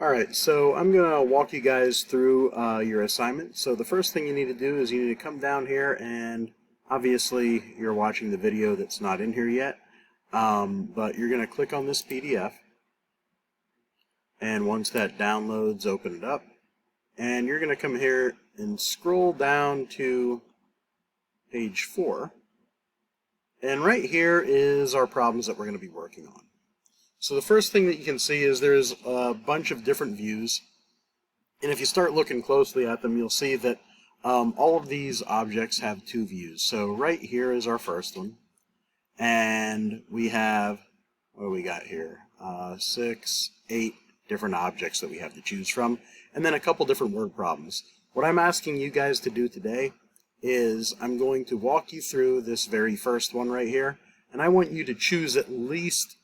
Alright, so I'm going to walk you guys through your assignment. So the first thing you need to do is you need to come down here, and obviously you're watching the video that's not in here yet, but you're going to click on this PDF, and once that downloads, open it up, and you're going to come here and scroll down to page 4, and right here is our problems that we're going to be working on. So the first thing that you can see is there's a bunch of different views, and if you start looking closely at them, you'll see that all of these objects have two views. So right here is our first one, and we have, what do we got here? 6, 8 different objects that we have to choose from, and then a couple different word problems. What I'm asking you guys to do today is I'm going to walk you through this very first one right here, and I want you to choose at least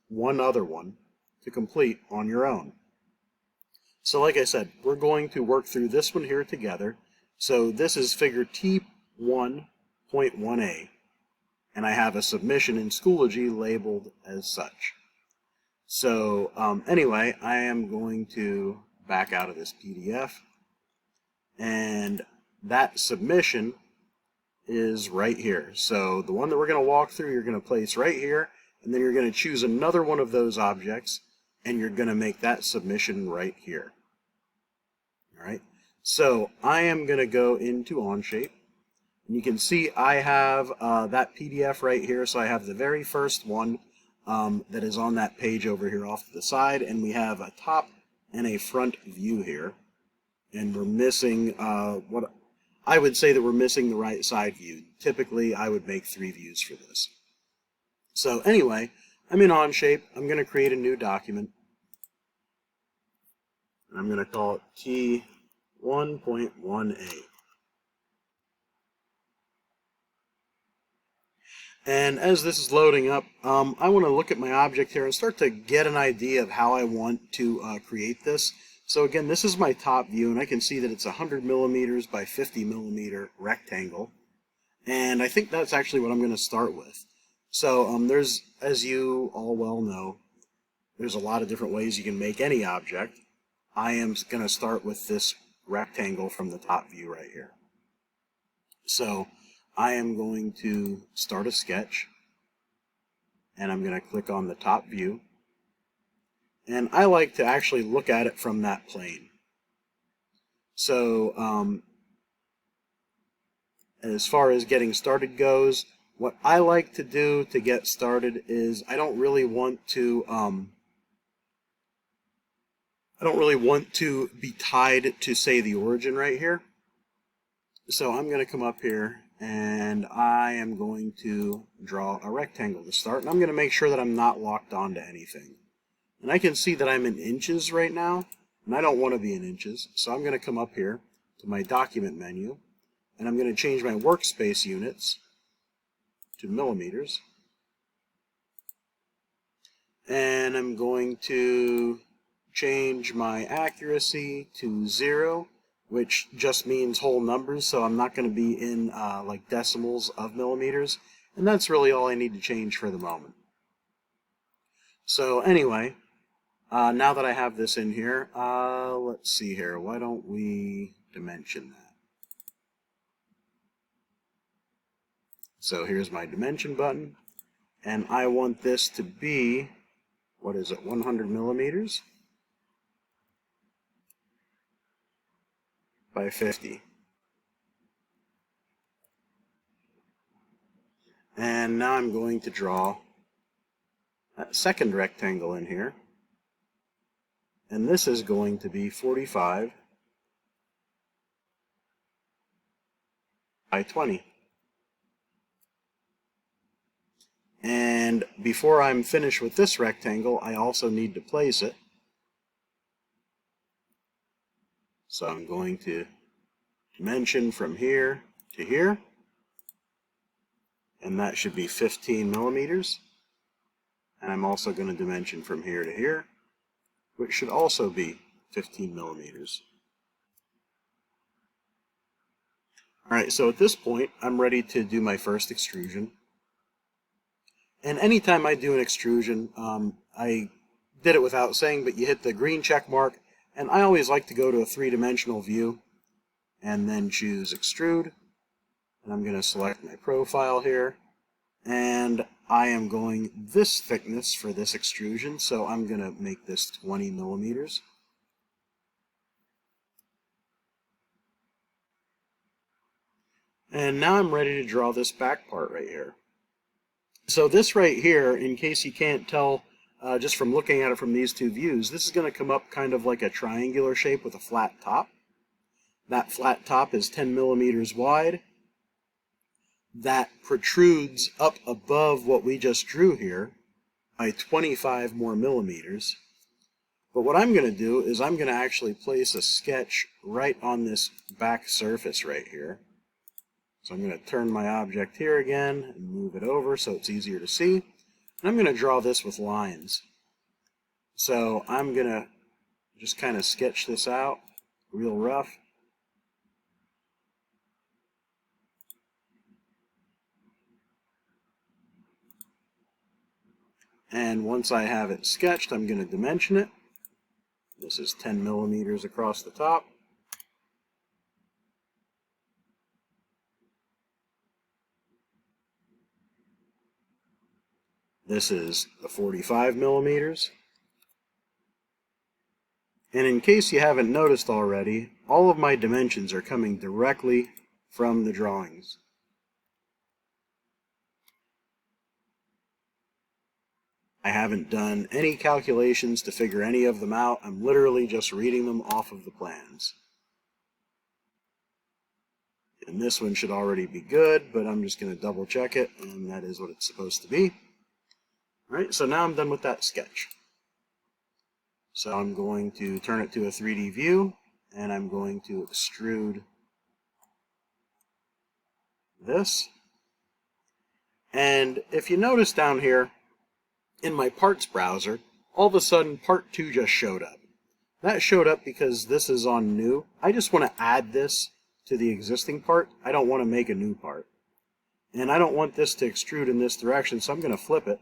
one other one to complete on your own. So like I said, we're going to work through this one here together. So this is figure T1.1a, and I have a submission in Schoology labeled as such. So anyway, I am going to back out of this PDF, and that submission is right here. So the one that we're going to walk through, you're going to place right here, and then you're going to choose another one of those objects, and you're going to make that submission right here. All right. So I am going to go into OnShape, and you can see I have that PDF right here. So I have the very first one that is on that page over here off to the side, and we have a top and a front view here, and we're missing what I would say that we're missing the right side view. Typically, I would make 3 views for this. So anyway, I'm in OnShape. I'm going to create a new document. I'm going to call it T1.1a. And as this is loading up, I want to look at my object here and start to get an idea of how I want to create this. So again, this is my top view, and I can see that it's 100 millimeters by 50 millimeter rectangle. And I think that's actually what I'm going to start with. So there's, as you all well know, there's a lot of different ways you can make any object. I am going to start with this rectangle from the top view right here. So I am going to start a sketch, and I'm going to click on the top view. And I like to actually look at it from that plane. So as far as getting started goes, what I like to do to get started is I don't really want to be tied to, say, the origin right here. So I'm going to come up here, and I am going to draw a rectangle to start, and I'm going to make sure that I'm not locked onto anything. And I can see that I'm in inches right now, and I don't want to be in inches, so I'm going to come up here to my document menu, and I'm going to change my workspace units to millimeters, and I'm going to change my accuracy to 0, which just means whole numbers, so I'm not going to be in like decimals of millimeters, and that's really all I need to change for the moment. So anyway, now that I have this in here, let's see here, why don't we dimension that? So here's my dimension button, and I want this to be, what is it, 100 millimeters by 50. And now I'm going to draw that second rectangle in here, and this is going to be 45 by 20. And before I'm finished with this rectangle, I also need to place it. So I'm going to dimension from here to here, and that should be 15 millimeters. And I'm also going to dimension from here to here, which should also be 15 millimeters. All right, so at this point, I'm ready to do my first extrusion. And anytime I do an extrusion, I did it without saying, but you hit the green check mark And I always like to go to a three-dimensional view and then choose extrude. And I'm going to select my profile here. And I am going this thickness for this extrusion, so I'm going to make this 20 millimeters. And now I'm ready to draw this back part right here. So this right here, in case you can't tell just from looking at it from these two views, this is going to come up kind of like a triangular shape with a flat top. That flat top is 10 millimeters wide. That protrudes up above what we just drew here by 25 more millimeters. But what I'm going to do is I'm going to actually place a sketch right on this back surface right here. So I'm going to turn my object here again and move it over so it's easier to see. And I'm going to draw this with lines. So I'm going to just kind of sketch this out real rough. And once I have it sketched, I'm going to dimension it. This is 10 millimeters across the top. This is the 45 millimeters. And in case you haven't noticed already, all of my dimensions are coming directly from the drawings. I haven't done any calculations to figure any of them out. I'm literally just reading them off of the plans. And this one should already be good, but I'm just going to double check it, and that is what it's supposed to be. All right, so now I'm done with that sketch. So I'm going to turn it to a 3D view, and I'm going to extrude this. And if you notice down here, in my parts browser, all of a sudden part 2 just showed up. That showed up because this is on new. I just want to add this to the existing part. I don't want to make a new part. And I don't want this to extrude in this direction, so I'm going to flip it.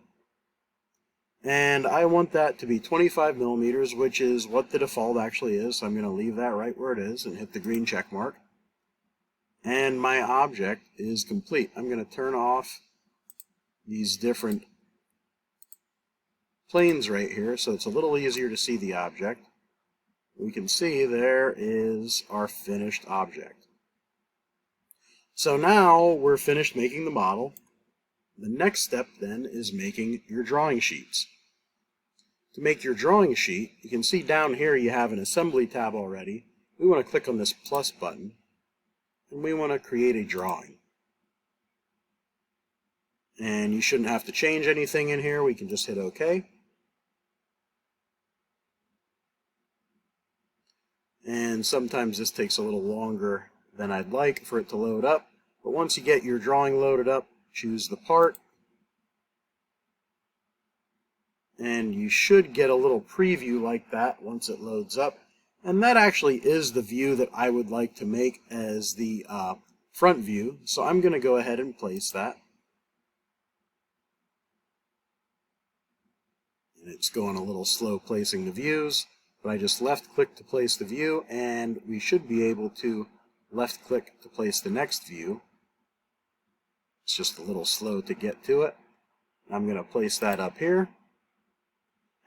And I want that to be 25 millimeters, which is what the default actually is. So I'm going to leave that right where it is and hit the green check mark. And my object is complete. I'm going to turn off these different planes right here so it's a little easier to see the object. We can see there is our finished object. So now we're finished making the model. The next step then is making your drawing sheets. To make your drawing sheet, you can see down here you have an assembly tab already. We want to click on this plus button and we want to create a drawing. And you shouldn't have to change anything in here. We can just hit OK. And sometimes this takes a little longer than I'd like for it to load up. But once you get your drawing loaded up, choose the part. And you should get a little preview like that once it loads up. And that actually is the view that I would like to make as the front view. So I'm going to go ahead and place that. And it's going a little slow placing the views, but I just left click to place the view, and we should be able to left click to place the next view. It's just a little slow to get to it. I'm going to place that up here.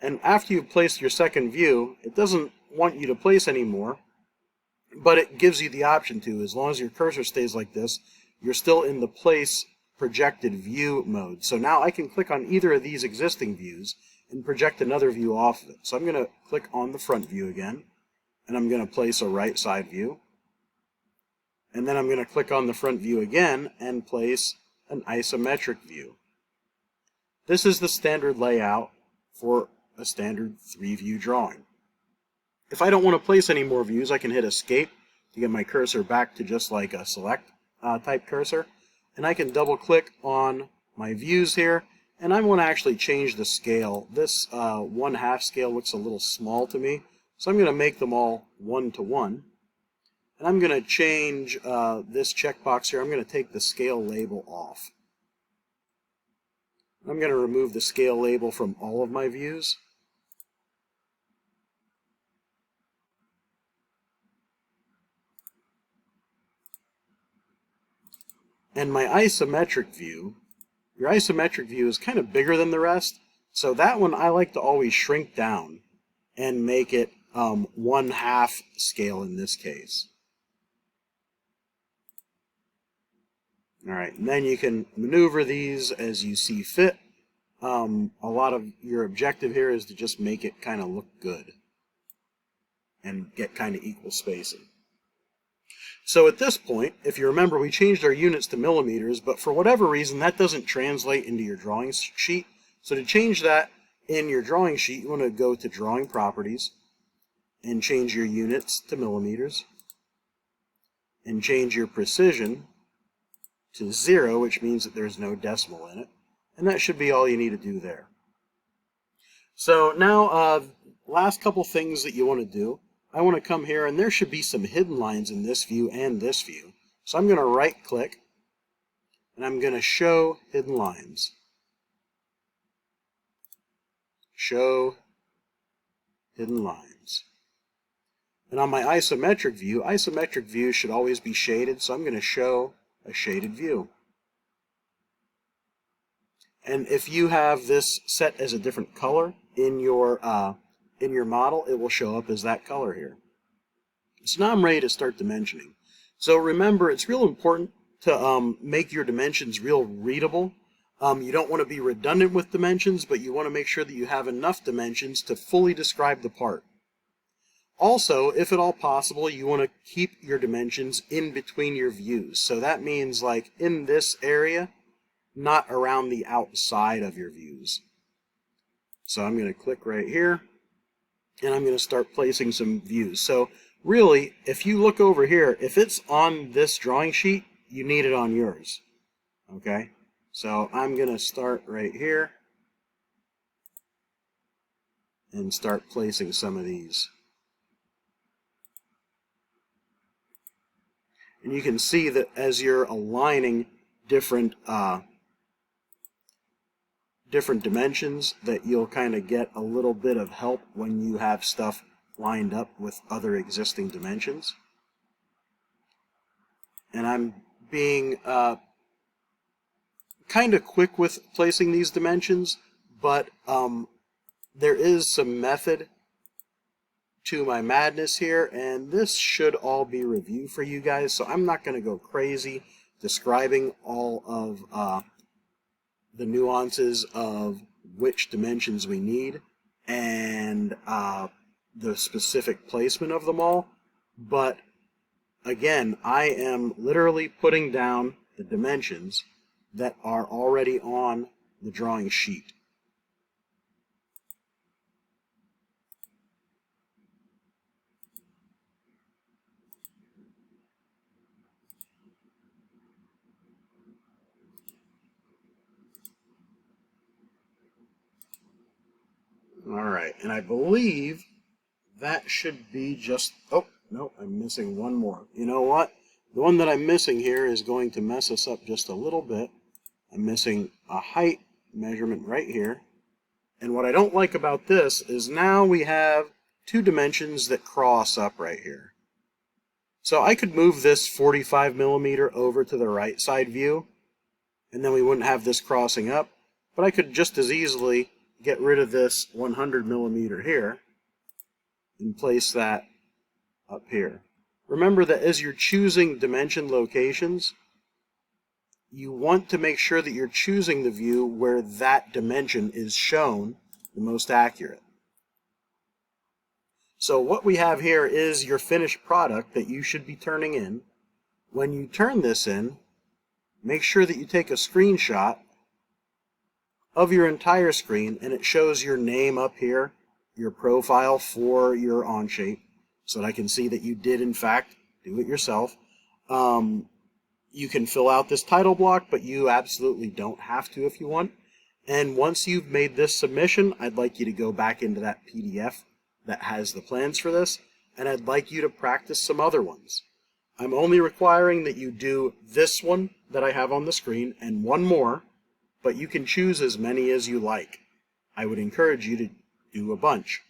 And after you've placed your second view, it doesn't want you to place anymore, but it gives you the option to. As long as your cursor stays like this, you're still in the place projected view mode. So now I can click on either of these existing views and project another view off of it. So I'm going to click on the front view again, and I'm going to place a right side view. And then I'm going to click on the front view again and place an isometric view. This is the standard layout for a standard 3-view drawing. If I don't want to place any more views, I can hit escape to get my cursor back to just like a select type cursor. And I can double click on my views here, and I want to actually change the scale. This 1/2 scale looks a little small to me, so I'm going to make them all 1:1. And I'm going to change this checkbox here. I'm going to take the scale label off. I'm going to remove the scale label from all of my views. And my isometric view, your isometric view is kind of bigger than the rest, so that one I like to always shrink down and make it 1/2 scale in this case. All right, and then you can maneuver these as you see fit. A lot of your objective here is to just make it kind of look good and get kind of equal spacing. So at this point, if you remember, we changed our units to millimeters, but for whatever reason, that doesn't translate into your drawing sheet. So to change that in your drawing sheet, you want to go to Drawing Properties and change your units to millimeters and change your precision to 0, which means that there's no decimal in it. And that should be all you need to do there. So now, last couple things that you want to do. I want to come here, and there should be some hidden lines in this view and this view. So I'm going to right-click, and I'm going to Show Hidden Lines. Show Hidden Lines. And on my isometric view should always be shaded, so I'm going to show a shaded view. And if you have this set as a different color in your model, it will show up as that color here. So now I'm ready to start dimensioning. So remember, it's real important to make your dimensions real readable. You don't want to be redundant with dimensions, but you want to make sure that you have enough dimensions to fully describe the part. Also, if at all possible, you want to keep your dimensions in between your views. So that means like in this area, not around the outside of your views. So I'm going to click right here, and I'm going to start placing some views. So really, if you look over here, if it's on this drawing sheet, you need it on yours. Okay? So I'm going to start right here and start placing some of these. And you can see that as you're aligning different dimensions, that you'll kind of get a little bit of help when you have stuff lined up with other existing dimensions. And I'm being kind of quick with placing these dimensions, but there is some method to my madness here, and this should all be review for you guys, so I'm not going to go crazy describing all of the nuances of which dimensions we need and the specific placement of them all. But again, I am literally putting down the dimensions that are already on the drawing sheet. Alright, and I believe that should be just... Oh, no, I'm missing one more. You know what? The one that I'm missing here is going to mess us up just a little bit. I'm missing a height measurement right here. And what I don't like about this is now we have two dimensions that cross up right here. So I could move this 45 millimeter over to the right side view, and then we wouldn't have this crossing up. But I could just as easily get rid of this 100 millimeter here and place that up here. Remember that as you're choosing dimension locations, you want to make sure that you're choosing the view where that dimension is shown the most accurate. So what we have here is your finished product that you should be turning in. When you turn this in, make sure that you take a screenshot of your entire screen, and it shows your name up here, your profile for your OnShape, so that I can see that you did in fact do it yourself. You can fill out this title block, but you absolutely don't have to if you want. And once you've made this submission, I'd like you to go back into that PDF that has the plans for this, and I'd like you to practice some other ones. I'm only requiring that you do this one that I have on the screen and one more, but you can choose as many as you like. I would encourage you to do a bunch.